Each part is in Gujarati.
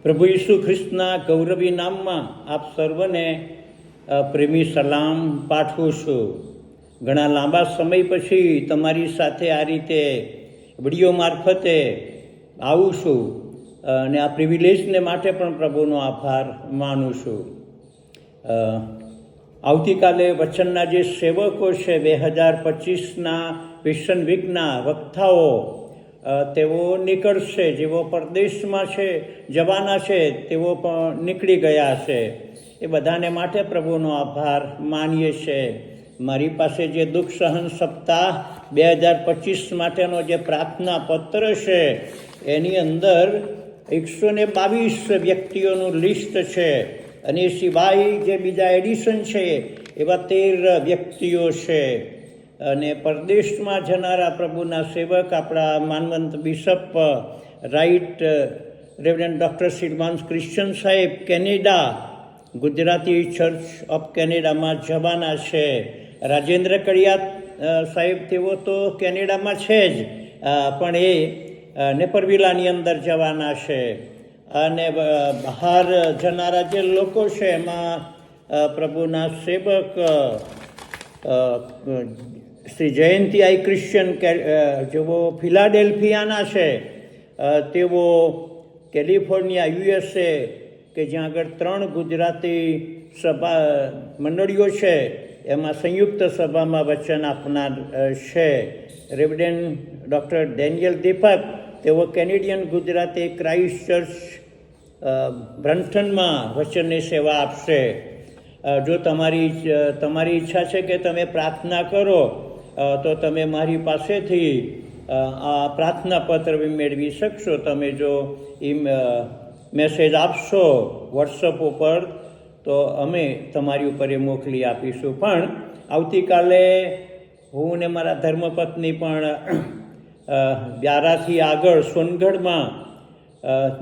પ્રભુ ઈસુ ખ્રિસ્તના ગૌરવી નામમાં આપ સર્વને પ્રેમી સલામ પાઠવું છું. ઘણા લાંબા સમય પછી તમારી સાથે આ રીતે વિડીયો મારફતે આવું છું અને આ પ્રિવિલેજને માટે પણ પ્રભુનો આભાર માનું છું. આવતીકાલે વચનના જે સેવકો છે 2025ના વિઝન વીકના વક્તાઓ તેઓ નીકળશે. જેઓ પરદેશમાં છે જવાના છે તેઓ પણ નીકળી ગયા છે. એ બધાને માટે પ્રભુનો આભાર માનીએ છીએ. મારી પાસે જે દુઃખ સહન સપ્તાહ 2025 માટેનો જે પ્રાર્થના પત્ર છે એની અંદર 122 વ્યક્તિઓનું લિસ્ટ છે અને એ સિવાય જે બીજા એડિશન છે એવા 13 વ્યક્તિઓ છે. અને પરદેશમાં જનારા પ્રભુના સેવક આપણા માનવંત બિશપ રાઇટ રેવરન્ડ ડૉક્ટર સિડવાન્સ ક્રિશ્ચન સાહેબ કેનેડા ગુજરાતી ચર્ચ ઓફ કેનેડામાં જવાના છે. રાજેન્દ્ર કડિયાત સાહેબ તેઓ તો કેનેડામાં છે જ, પણ એ નેપરવિલાની અંદર જવાના છે. અને બહાર જનારા જે લોકો છે એમાં પ્રભુના સેવક શ્રી જયંતિ આઈ ક્રિશ્ચન જેઓ ફિલાડેલ્ફિયાના છે, તેઓ કેલિફોર્નિયા USA કે જ્યાં આગળ 3 ગુજરાતી સભા મંડળીઓ છે એમાં સંયુક્ત સભામાં વચન આપનાર છે. રેવરન્ડ ડૉક્ટર ડેનિયલ દીપક તેઓ કેનેડિયન ગુજરાતી ક્રાઇસ્ટ ચર્ચ બ્રમ્પટનમાં વચનની સેવા આપશે. જો તમારી ઈચ્છા છે કે તમે પ્રાર્થના કરો તો તમે મારી પાસેથી આ પ્રાર્થના પત્ર મેળવી શકશો. તમે જો મેસેજ આપશો વોટ્સઅપ ઉપર તો અમે તમારી ઉપર એ મોકલી આપીશું. પણ આવતીકાલે હું ને મારા ધર્મપત્ની પણ વ્યારાથી આગળ સોનગઢમાં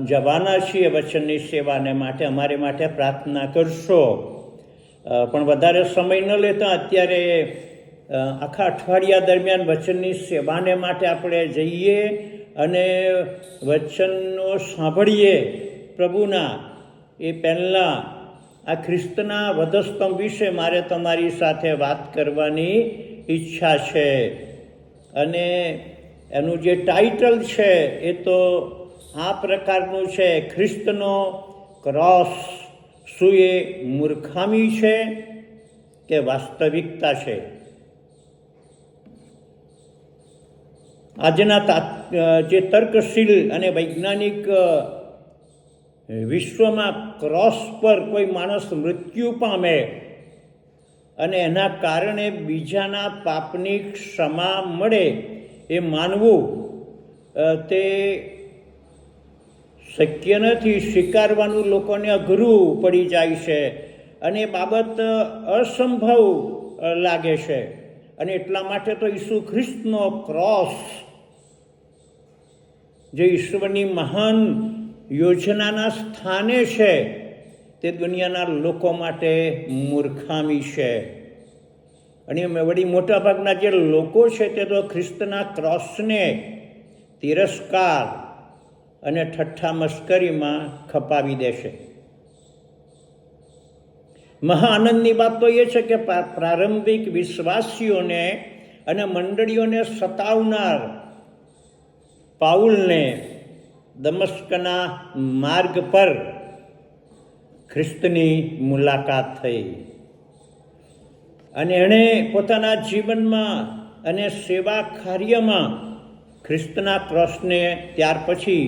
જવાના છીએ વચનની સેવાને માટે. અમારે માટે પ્રાર્થના કરશો. પણ વધારે સમય ન લેતા અત્યારે આખા અઠવાડિયા દરમિયાન વચનની સેવાને માટે આપણે જઈએ અને વચનો સાંભળીએ પ્રભુના. એ પહેલાં આ ખ્રિસ્તના વધસ્તંભ વિશે મારે તમારી સાથે વાત કરવાની ઈચ્છા છે. અને એનું જે ટાઇટલ છે એ તો આ પ્રકારનું છે: ખ્રિસ્તનો ક્રોસ શું એ મૂર્ખામી છે કે વાસ્તવિકતા છે? આજના જે તર્કશીલ અને વૈજ્ઞાનિક વિશ્વમાં ક્રોસ પર કોઈ માણસ મૃત્યુ પામે અને એના કારણે બીજાના પાપની ક્ષમા મળે એ માનવું તે શક્ય નથી. સ્વીકારવાનું લોકોને અઘરું પડી જાય છે અને એ બાબત અસંભવ લાગે છે. અને એટલા માટે તો ઈસુ ખ્રિસ્તનો ક્રોસ જે ઈશ્વરની મહાન યોજનાના સ્થાને છે તે દુનિયાના લોકો માટે મૂર્ખામી છે. અને વળી મોટાભાગના જે લોકો છે તે તો ખ્રિસ્તના ક્રોસને તિરસ્કાર અને ઠઠ્ઠા મશ્કરીમાં ખપાવી દેશે. મહા આનંદની વાત તો એ છે કે પ્રારંભિક વિશ્વાસીઓને અને મંડળીઓને સતાવનાર પાઉલને દમસ્કના માર્ગ પર ખ્રિસ્તની મુલાકાત થઈ અને એણે પોતાના જીવનમાં અને સેવા કાર્યમાં ખ્રિસ્તના ક્રોસને ત્યાર પછી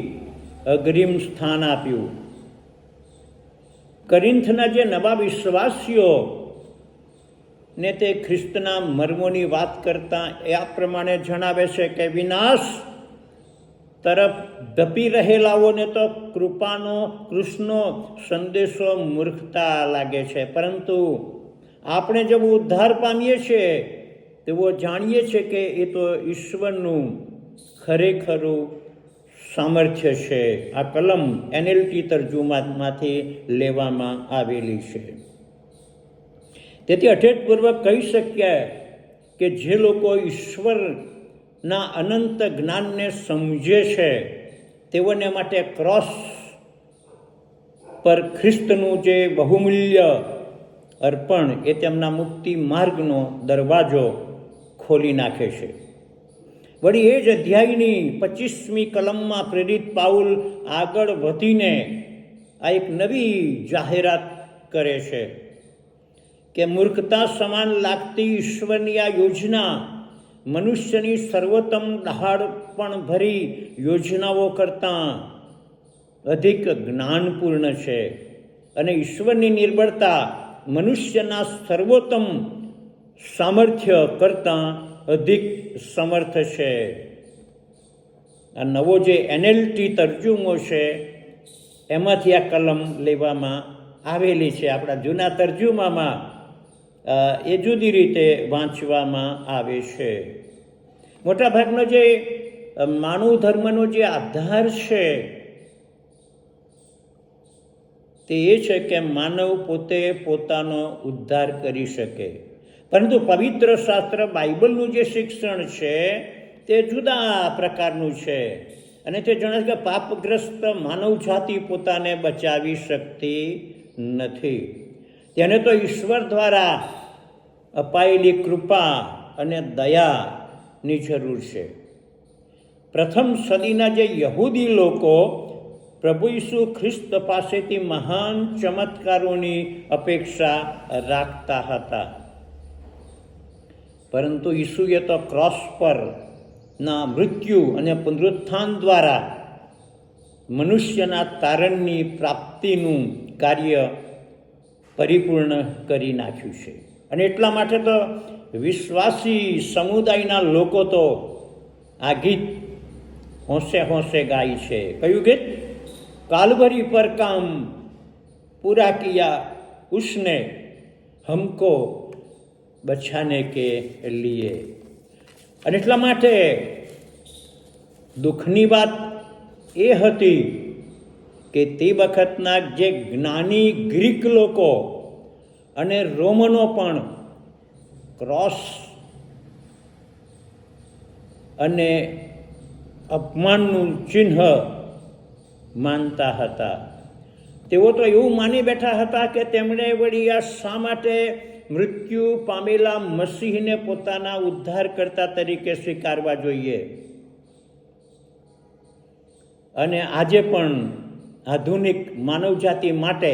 અગ્રીમ સ્થાન આપ્યું. કરિન્થના જે નવા વિશ્વાસીઓ ને તે ખ્રિસ્તના મર્મોની વાત કરતા એ આ પ્રમાણે જણાવે છે કે વિનાશ તરફ ધપી રહેલાઓને તો કૃષ્ણનો સંદેશો મૂર્ખતા લાગે છે, પરંતુ આપણે જब ઉદ્ધાર પામીએ છીએ તેઓ જાણીએ છીએ કે એ તો ઈશ્વરનું ખરેખરું સામર્થ્ય છે. આ કલમ NLT તર્જુમામાંથી લેવામાં આવેલી છે. તેથી અઠેટપૂર્વક કહી શકીએ કે જે લોકો ઈશ્વરના અનંત જ્ઞાનને સમજે છે તેઓને માટે ક્રોસ પર ખ્રિસ્તનું જે બહુમૂલ્ય અર્પણ એ તેમના મુક્તિ માર્ગનો દરવાજો ખોલી નાખે છે. વળી એ જ અધ્યાયની 25મી કલમમાં પ્રેરિત પાઉલ આગળ વધીને આ એક નવી જાહેરાત કરે છે કે મૂર્ખતા સમાન લાગતી ઈશ્વરની આ યોજના મનુષ્યની સર્વોત્તમ ડહાળપણ ભરી યોજનાઓ કરતાં અધિક જ્ઞાનપૂર્ણ છે અને ઈશ્વરની નિર્બળતા મનુષ્યના સર્વોત્તમ સામર્થ્ય કરતાં અધિક સમર્થ છે. આ નવો જે NLT તર્જુમો છે એમાંથી આ કલમ લેવામાં આવેલી છે. આપણા જૂના તર્જુમામાં એ જુદી રીતે વાંચવામાં આવે છે. મોટાભાગનો જે માનવ ધર્મનો જે આધાર છે તે એ છે કે માનવ પોતે પોતાનો ઉદ્ધાર કરી શકે, પરંતુ પવિત્ર શાસ્ત્ર બાઇબલનું જે શિક્ષણ છે તે જુદા પ્રકારનું છે અને તે જણાવે કે પાપગ્રસ્ત માનવ જાતિ પોતાને બચાવી શકતી નથી. તેને તો ઈશ્વર દ્વારા અપાયેલી કૃપા અને દયાની જરૂર છે. પ્રથમ સદીના જે યહૂદી લોકો પ્રભુ ઈસુ ખ્રિસ્ત પાસેથી મહાન ચમત્કારોની અપેક્ષા રાખતા હતા, પરંતુ ઈસુએ તો ક્રોસ પર ના મૃત્યુ અને પુનરુત્થાન દ્વારા મનુષ્યના તારણની પ્રાપ્તિનું કાર્ય પરિપૂર્ણ કરી નાખ્યું છે. અને એટલા માટે તો વિશ્વાસી સમુદાયના લોકો તો આ ગીત હોંશે હોંશે ગાય છે. કયું ગીત? કાલવરી પર કામ પૂરા કિયા ઉસને હમકો બચાને કે લીએ. અને એટલા માટે દુઃખની વાત એ હતી કે તે વખતના જે જ્ઞાની ગ્રીક લોકો અને રોમનો પણ ક્રોસ અને અપમાનનું ચિહ્ન માનતા હતા. તેઓ તો એવું માની બેઠા હતા કે તેમણે વળી આ શા માટે મૃત્યુ પામેલા મસીહને પોતાના ઉદ્ધારકર્તા તરીકે સ્વીકારવા જોઈએ. અને આજે પણ આધુનિક માનવજાતિ માટે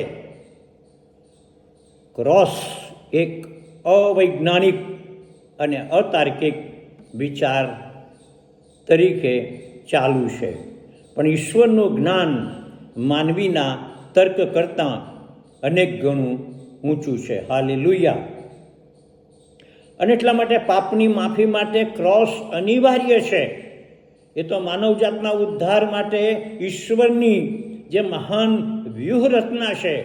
ક્રોસ એક અવૈજ્ઞાનિક અને અતાર્કિક વિચાર તરીકે ચાલુ છે. પણ ઈશ્વરનું જ્ઞાન માનવીના તર્ક કરતાં અનેક ગણું ઊંચું છે. હાલેલુયા. અને એટલા માટે પાપની માફી માટે ક્રોસ અનિવાર્ય છે. એ તો માનવજાતના ઉદ્ધાર માટે ઈશ્વરની જે મહાન વ્યૂહરચના છે.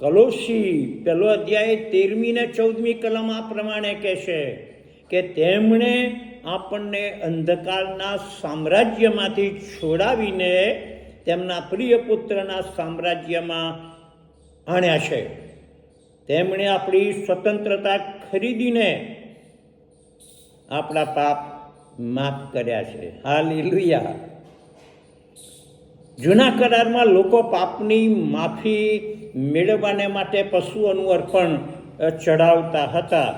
કલોસી 1 અધ્યાય 13મી ને 14મી કલમ આ પ્રમાણે કહેશે કે તેમણે આપણને અંધકારના સામ્રાજ્યમાંથી છોડાવીને તેમના પ્રિય પુત્રના સામ્રાજ્યમાં આણ્યા છે. તેમણે આપણી સ્વતંત્રતા ખરીદીને આપણા પાપ માફ કર્યા છે. હાલેલુયા. જૂના કરારમાં લોકો પાપની માફી મેળવવાને માટે પશુઓનું અર્પણ ચડાવતા હતા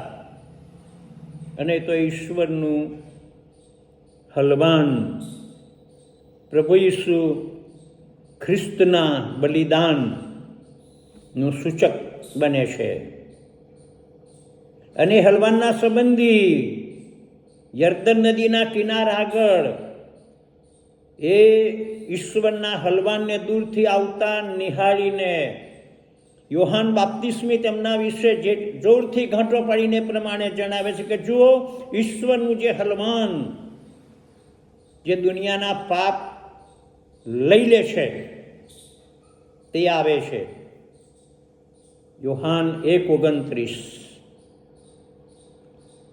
અને તો ઈશ્વરનું હલવાન પ્રભુ ઈસુ ખ્રિસ્તના બલિદાનનું સૂચક બને છે. અને હલવાનના સંબંધી યર્દન નદીના કિનારા આગળ એ ઈશ્વરના હલવાનને દૂરથી આવતા નિહાળીને યોહાન બાપ્તિસ્મી તેમના વિશે જે જોરથી ઘાંટો પાડીને પ્રમાણે જણાવે છે કે જુઓ, ઈશ્વરનું જે હલવાન જે દુનિયાના પાપ લઈ લે છે તે આવે છે. યોહાન 1:29.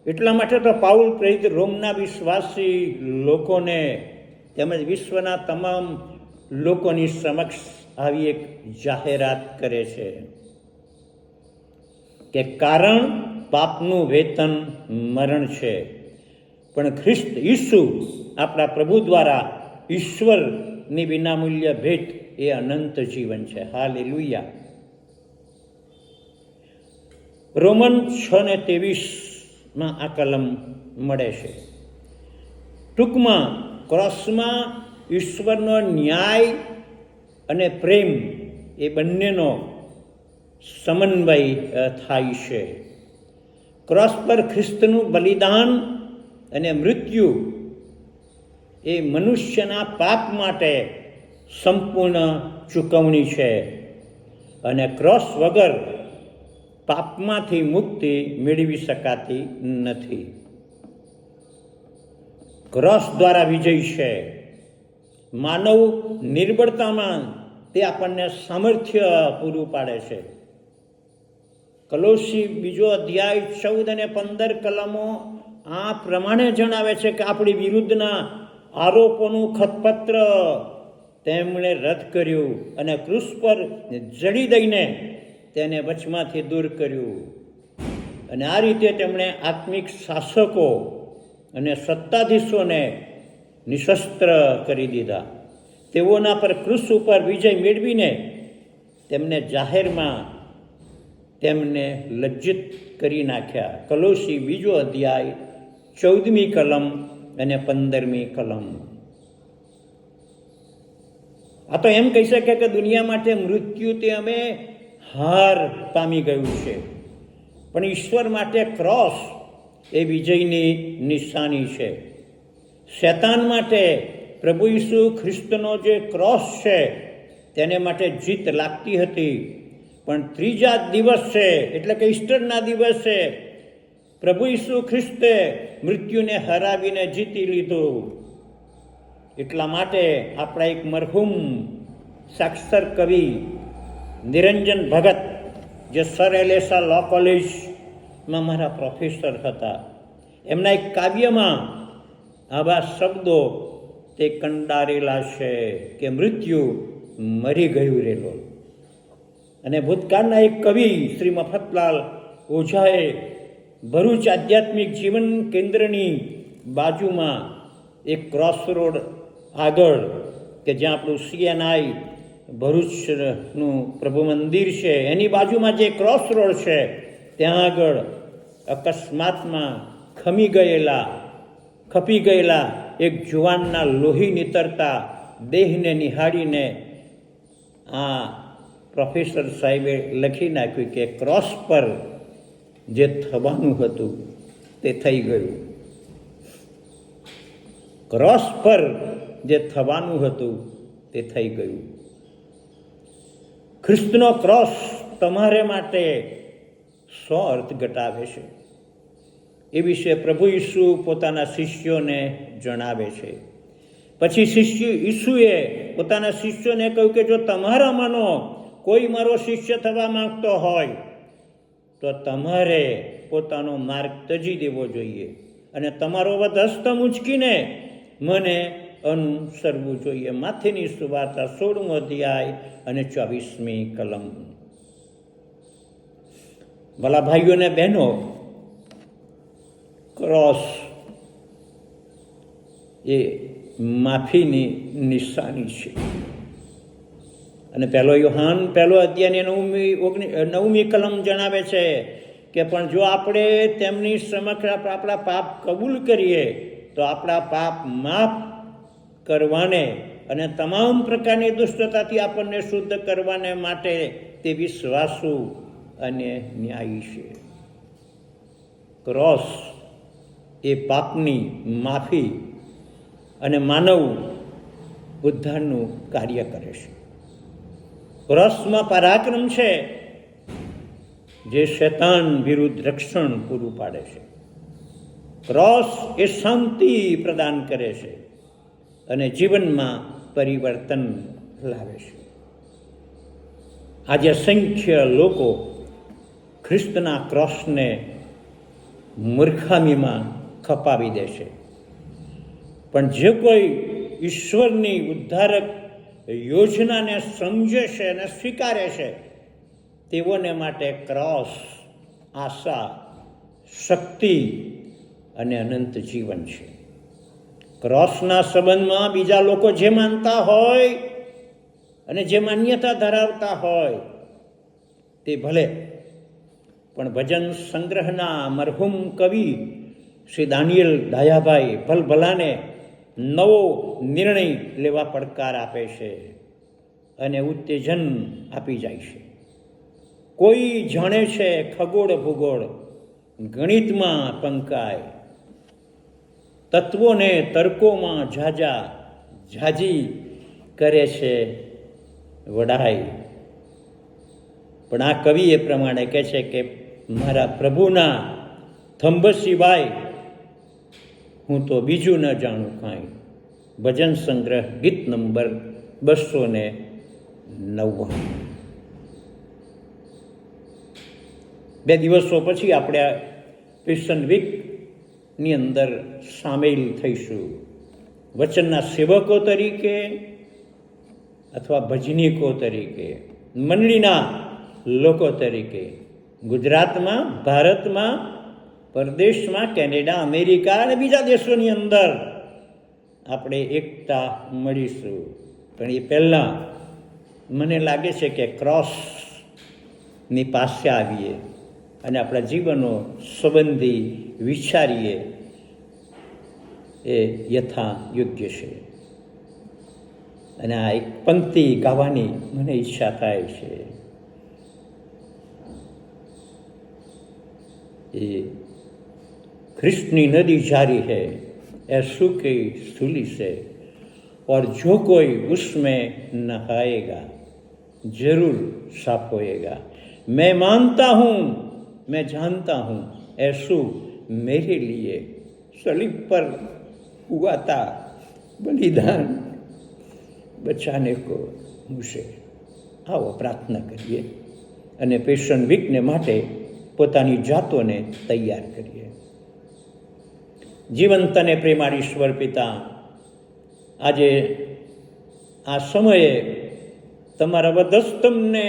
એટલા માટે તો પાઉલ પ્રેરિત રોમના વિશ્વાસી લોકોને તેમજ વિશ્વના તમામ લોકોની સમક્ષ આવી એક જાહેરાત કરે છે કે કારણ પાપનું વેતન મરણ છે, પણ ખ્રિસ્ત ઈસુ આપણા પ્રભુ દ્વારા ઈશ્વર ની વિનામૂલ્ય ભેટ એ અનંત જીવન છે. હાલેલુયા. રોમન 6:23 આ કલમ મળે છે. ટૂંકમાં ક્રોસમાં ઈશ્વરનો ન્યાય અને પ્રેમ એ બંનેનો સમન્વય થાય છે. ક્રોસ પર ખ્રિસ્તનું બલિદાન અને મૃત્યુ એ મનુષ્યના પાપ માટે સંપૂર્ણ ચૂકવણી છે અને ક્રોસ વગર પાપમાંથી મુક્તિ મેળવી શકાતી નથી. ક્રોસ દ્વારા વિજય છે. માનવ નિર્બળતામાં તે આપણને સામર્થ્ય પૂરું પાડે છે. કલોસી 2:14 અને 15 કલમો આ પ્રમાણે જણાવે છે કે આપણી વિરુદ્ધના આરોપોનું ખતપત્ર તેમણે રદ કર્યું અને ક્રૂસ પર જડી દઈને તેને વચમાંથી દૂર કર્યું. અને આ રીતે તેમણે આત્મિક શાસકો અને સત્તાધીશોને નિશસ્ત્ર કરી દીધા. તેઓના પર ક્રૂસ ઉપર વિજય મેળવીને તેમને જાહેરમાં તેમને લજ્જિત કરી નાખ્યા. કલોસી 2:14 કલમ અને 15 કલમ. આ તો એમ કહી શકે કે દુનિયા માટે મૃત્યુ તે અમે હાર પામી ગયું છે, પણ ઈશ્વર માટે ક્રોસ એ વિજયની નિશાની છે. શૈતાન માટે પ્રભુ ઈસુ ખ્રિસ્તનો જે ક્રોસ છે તેને માટે જીત લાગતી હતી, પણ ત્રીજા દિવસે એટલે કે ઈસ્ટરના દિવસે પ્રભુ ઈસુ ખ્રિસ્તે મૃત્યુને હરાવીને જીતી લીધું. એટલા માટે આપણા એક મરહુમ સાક્ષર કવિ નિરંજન ભગત, જે સર એલેસા લો કોલેજમાં મારા પ્રોફેસર હતા, એમના એક કાવ્યમાં આવા શબ્દો તે કંડારેલા છે કે મૃત્યુ મરી ગયું રેલો. અને ભૂતકાળના એક કવિ શ્રી મફતલાલ ઓઝાએ ભરૂચ આધ્યાત્મિક જીવન કેન્દ્રની બાજુમાં એક ક્રોસ રોડ આગળ કે જ્યાં આપણું CNI ભરૂચનું પ્રભુ મંદિર છે એની બાજુમાં જે ક્રોસ રોડ છે ત્યાં આગળ અકસ્માતમાં ખપી ગયેલા એક જુવાનના લોહી નીતરતા દેહને નિહાળીને આ પ્રોફેસર સાહેબે લખી નાખ્યું કે ક્રોસ પર જે થવાનું હતું તે થઈ ગયું. ક્રોસ પર જે થવાનું હતું તે થઈ ગયું. ખ્રિસ્તનો ક્રોસ તમારે માટે 100 અર્થ ઘટાવે છે. એ વિશે પ્રભુ ઈસુ પોતાના શિષ્યોને જણાવે છે. પછી ઈસુએ પોતાના શિષ્યોને કહ્યું કે જો તમારામાંનો કોઈ મારો શિષ્ય થવા માંગતો હોય તો તમારે પોતાનો માર્ગ ત્યજી દેવો જોઈએ અને તમારો વધહસ્ત ઉંચકીને મને અનુસરવું જોઈએ. માથેની સુવાર્તા 16મો અધ્યાય અને 24મી કલમ. ભલા ભાઈઓ અને બહેનો, ક્રોસ એ માફીની નિશાની છે. અને 1 યોહાન 1 અધ્યાયની 9મી કલમ જણાવે છે કે પણ જો આપણે તેમની સમક્ષ આપણા પાપ કબૂલ કરીએ તો આપણા પાપ માફ કરવાને અને તમામ પ્રકારની દુષ્ટતાથી આપણને શુદ્ધ કરવાને માટે તે વિશ્વાસુ અને ન્યાયી છે. ક્રોસ એ પાપની માફી અને માનવ ઉદ્ધારનું કાર્ય કરે છે. ક્રોસમાં પરાક્રમ છે જે શૈતાન વિરુદ્ધ રક્ષણ પૂરું પાડે છે. ક્રોસ એ શાંતિ પ્રદાન કરે છે અને જીવનમાં પરિવર્તન લાવે છે. આજે અસંખ્ય લોકો ખ્રિસ્તના ક્રોસને મૂર્ખામીમાં ખપાવી દે છે, પણ જે કોઈ ઈશ્વરની ઉદ્ધારક યોજનાને સમજે છે અને સ્વીકારે છે તેઓને માટે ક્રોસ આશા, શક્તિ અને અનંત જીવન છે. ક્રોસના સંબંધમાં બીજા લોકો જે માનતા હોય અને જે માન્યતા ધરાવતા હોય તે ભલે, પણ ભજન સંગ્રહના મરહુમ કવિ શ્રી દાનિયેલ ડાયાભાઈ ભલભલાને નવો નિર્ણય લેવા પડકાર આપે છે અને ઉત્તેજન આપી જાય છે. કોઈ જાણે છે ખગોળ ભૂગોળ, ગણિતમાં પંકાય, તત્વોને તર્કોમાં ઝાઝી કરે છે વડાઈ. પણ આ કવિ એ પ્રમાણે કહે છે કે મારા પ્રભુના થંભ સિવાય હું તો બીજું ન જાણું કાંઈ. ભજન સંગ્રહ ગીત નંબર 299. 2 દિવસો પછી આપણે ક્રિશ્ચન વીકની અંદર સામેલ થઈશું. વચનના સેવકો તરીકે અથવા ભજનીકો તરીકે, મંડળીના લોકો તરીકે, ગુજરાતમાં, ભારતમાં, પરદેશમાં, કેનેડા, અમેરિકા અને બીજા દેશોની અંદર આપણે એકતા મળીશું. પણ એ પહેલાં મને લાગે છે કે ક્રોસની પાસે આવીએ અને આપણા જીવનો સંબંધી વિચારીએ, એ યથા યોગ્ય છે. અને આ એક પંક્તિ ગાવાની મને ઈચ્છા થાય છે. એ कृष्णी नदी जारी है ऐसू की सूली से और जो कोई उसमें नहाएगा जरूर साफ होएगा. मैं मानता हूँ, मैं जानता हूँ, ऐसू मेरे लिए सलीब पर हुआ था बलिदान बचाने को मुझे. आओ प्रार्थना કરીએ અને પેશન વીકને માટે પોતાની જાતોને તૈયાર કરીએ. જીવંત અને પ્રેમાળ ઈશ્વર પિતા, આજે આ સમયે તમારા વધસ્તંભને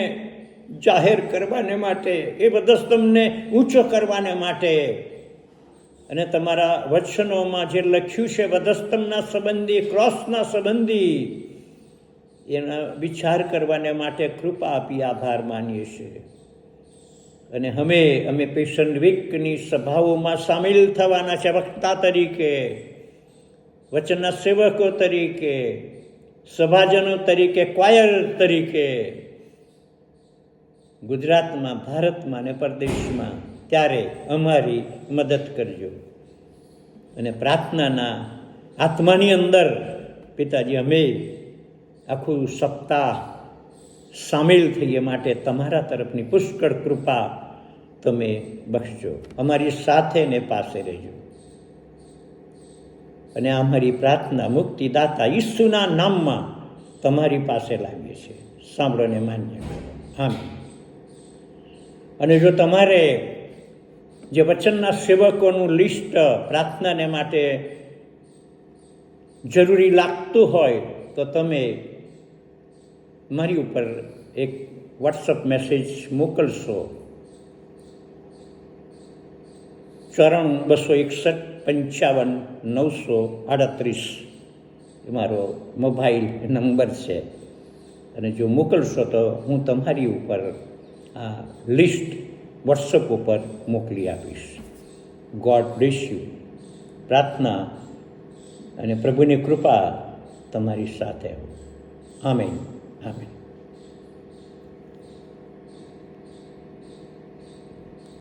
જાહેર કરવાને માટે, એ વધસ્તંભને ઊંચો કરવાને માટે અને તમારા વચનોમાં જે લખ્યું છે વધસ્તંભના સંબંધી, ક્રોસના સંબંધી, એના વિચાર કરવાને માટે કૃપા આપી આભાર માનીએ છીએ. અને અમે પેશન વીકની સભાઓમાં સામેલ થવાના છે, વક્તા તરીકે, વચનના સેવકો તરીકે, સભાજનો તરીકે, ક્વાયર તરીકે, ગુજરાતમાં, ભારતમાં અને પરદેશમાં. ત્યારે અમારી મદદ કરજો. અને પ્રાર્થનાના આત્માની અંદર પિતાજી અમે આખું સપ્તાહ સામેલ થઈએ માટે તમારા તરફની પુષ્કળ કૃપા તમે બક્ષજો. અમારી સાથે ને પાસે રહેજો. અને અમારી પ્રાર્થના મુક્તિદાતા ઈસુના નામમાં તમારી પાસે લાવીએ છીએ. સાંભળો ને માન્ય કરો. આમીન. અને જો તમારે જે વચનના સેવકોનું લિસ્ટ પ્રાર્થનાને માટે જરૂરી લાગતું હોય તો તમે મારી ઉપર એક વોટ્સઅપ મેસેજ મોકલશો. 94 261 55 938 એ મારો મોબાઈલ નંબર છે. અને જો મોકલશો તો હું તમારી ઉપર આ લિસ્ટ વોટ્સઅપ ઉપર મોકલી આપીશ. God bless you. પ્રાર્થના અને પ્રભુની કૃપા તમારી સાથે. આમેન. આમેન.